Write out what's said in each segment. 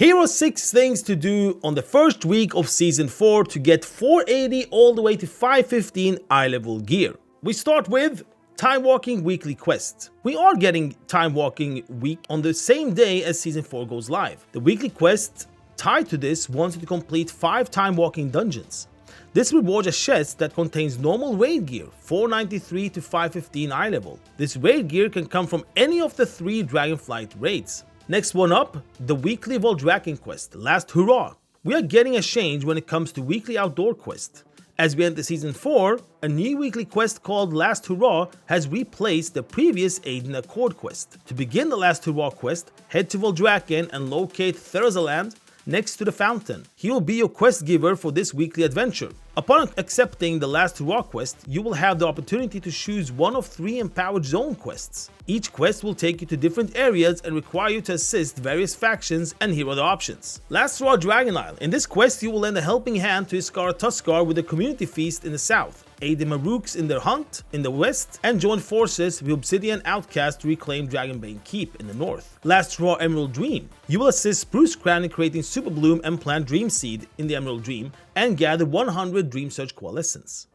Here are 6 things to do on the first week of Season 4 to get 480 all the way to 515 eye level gear. We start with Time Walking Weekly Quest. We are getting Time Walking Week on the same day as Season 4 goes live. The weekly quest tied to this wants you to complete 5 Time Walking dungeons. This rewards a chest that contains normal raid gear, 493 to 515 eye level. This raid gear can come from any of the 3 Dragonflight raids. Next one up, the weekly Voldraken quest, Last Hurrah. We are getting a change when it comes to weekly outdoor quest. As we enter Season 4, a new weekly quest called Last Hurrah has replaced the previous Aiden Accord quest. To begin the Last Hurrah quest, head to Voldraken and locate Thurzaland next to the fountain. He will be your quest giver for this weekly adventure. Upon accepting the Last Hurrah quest, you will have the opportunity to choose one of 3 empowered zone quests. Each quest will take you to different areas and require you to assist various factions, and here are the options. Last Hurrah Dragon Isle. In this quest you will lend a helping hand to Iskara Tuskar with a community feast in the south, aid the Maruks in their hunt in the west, and join forces with Obsidian Outcast to reclaim Dragonbane Keep in the north. Last Hurrah Emerald Dream. You will assist Spruce Crown in creating Super Bloom and plant Dream Seed in the Emerald Dream and gather 100 Dream Search Coalescence.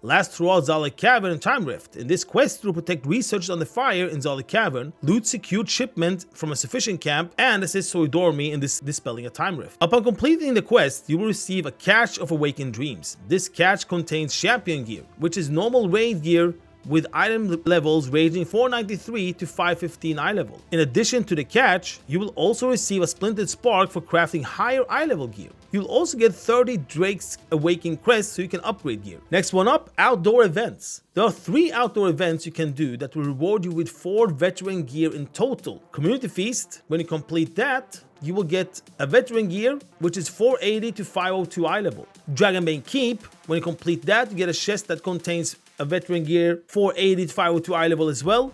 Last Hurrah Zalek Cavern and Time Rift. In this quest, you will protect researchers on the fire in Zalek Cavern, loot secured shipment from a sufficient camp, and assist Soidormi in dispelling a Time Rift. Upon completing the quest, you will receive a cache of Awakened Dreams. This cache contains Champion Gear, which is normal raid gear with item levels ranging 493 to 515 eye level. In addition to the cache, you will also receive a Splintered Spark for crafting higher eye level gear. You'll also get 30 Drake's Awakening Crests so you can upgrade gear. Next one up, outdoor events. There are 3 outdoor events you can do that will reward you with 4 veteran gear in total. Community Feast, when you complete that, you will get a veteran gear, which is 480 to 502 eye level. Dragonbane Keep, when you complete that, you get a chest that contains a veteran gear, 480 to 502 eye level as well.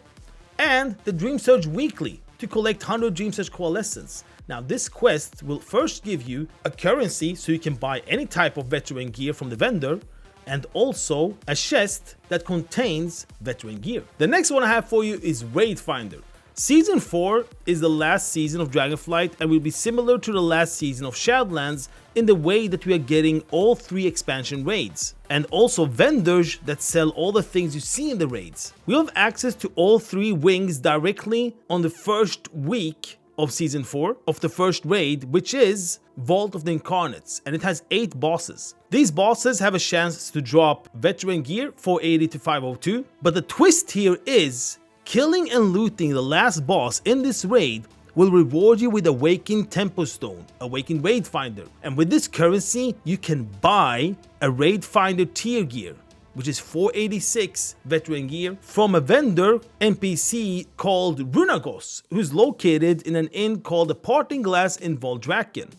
And the Dream Surge Weekly, to collect 100 Dream Surge Coalescence. Now this quest will first give you a currency so you can buy any type of veteran gear from the vendor, and also a chest that contains veteran gear. The next one I have for you is Raid Finder. Season 4 is the last season of Dragonflight and will be similar to the last season of Shadowlands in the way that we are getting all 3 expansion raids, and also vendors that sell all the things you see in the raids. We'll have access to all 3 wings directly on the first week of Season 4 of the first raid, which is Vault of the Incarnates, and it has 8 bosses. These bosses have a chance to drop veteran gear 480 to 502, but the twist here is killing and looting the last boss in this raid will reward you with Awakened Tempo Stone, Awakened Raid Finder, and with this currency you can buy a Raid Finder tier gear, which is 486 veteran gear, from a vendor NPC called Runagos, who's located in an inn called the Parting Glass in Voldraken.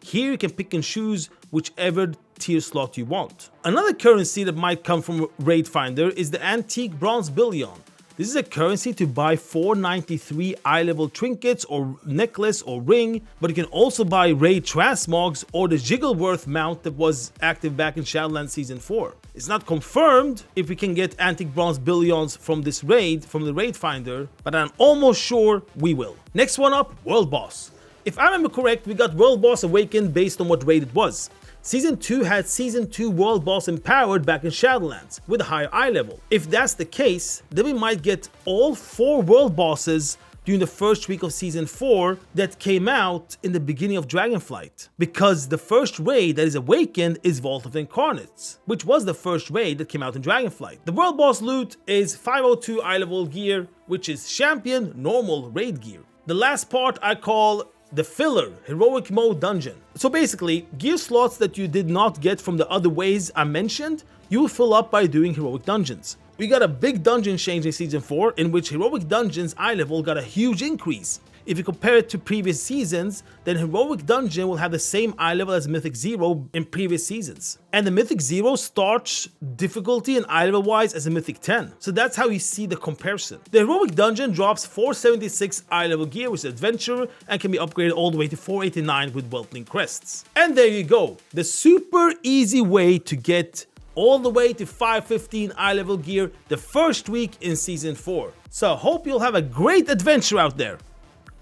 Here you can pick and choose whichever tier slot you want. Another currency that might come from Raid Finder is the Antique Bronze Bullion. This is a currency to buy 493 eye level trinkets or necklace or ring, but you can also buy Raid Transmogs or the Jiggleworth mount that was active back in Shadowlands Season 4. It's not confirmed if we can get Antique Bronze Billions from this raid, from the Raid Finder, but I'm almost sure we will. Next one up, World Boss. If I remember correct, we got World Boss Awakened based on what raid it was. Season 2 had Season 2 World Boss empowered back in Shadowlands with a higher eye level. If that's the case, then we might get all 4 World Bosses during the first week of Season 4 that came out in the beginning of Dragonflight. Because the first raid that is awakened is Vault of the Incarnates, which was the first raid that came out in Dragonflight. The World Boss loot is 502 eye level gear, which is Champion normal raid gear. The last part I call the filler heroic mode dungeon. So basically, gear slots that you did not get from the other ways I mentioned, you will fill up by doing heroic dungeons. We got a big dungeon change in Season 4 in which heroic dungeons eye level got a huge increase. If you compare it to previous seasons, then Heroic Dungeon will have the same eye level as Mythic 0 in previous seasons. And the Mythic 0 starts difficulty and eye level wise as a Mythic 10. So that's how you see the comparison. The Heroic Dungeon drops 476 eye level gear with Adventure and can be upgraded all the way to 489 with Weltling Crests. And there you go, the super easy way to get all the way to 515 eye level gear the first week in Season 4. So hope you'll have a great adventure out there.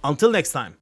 Until next time.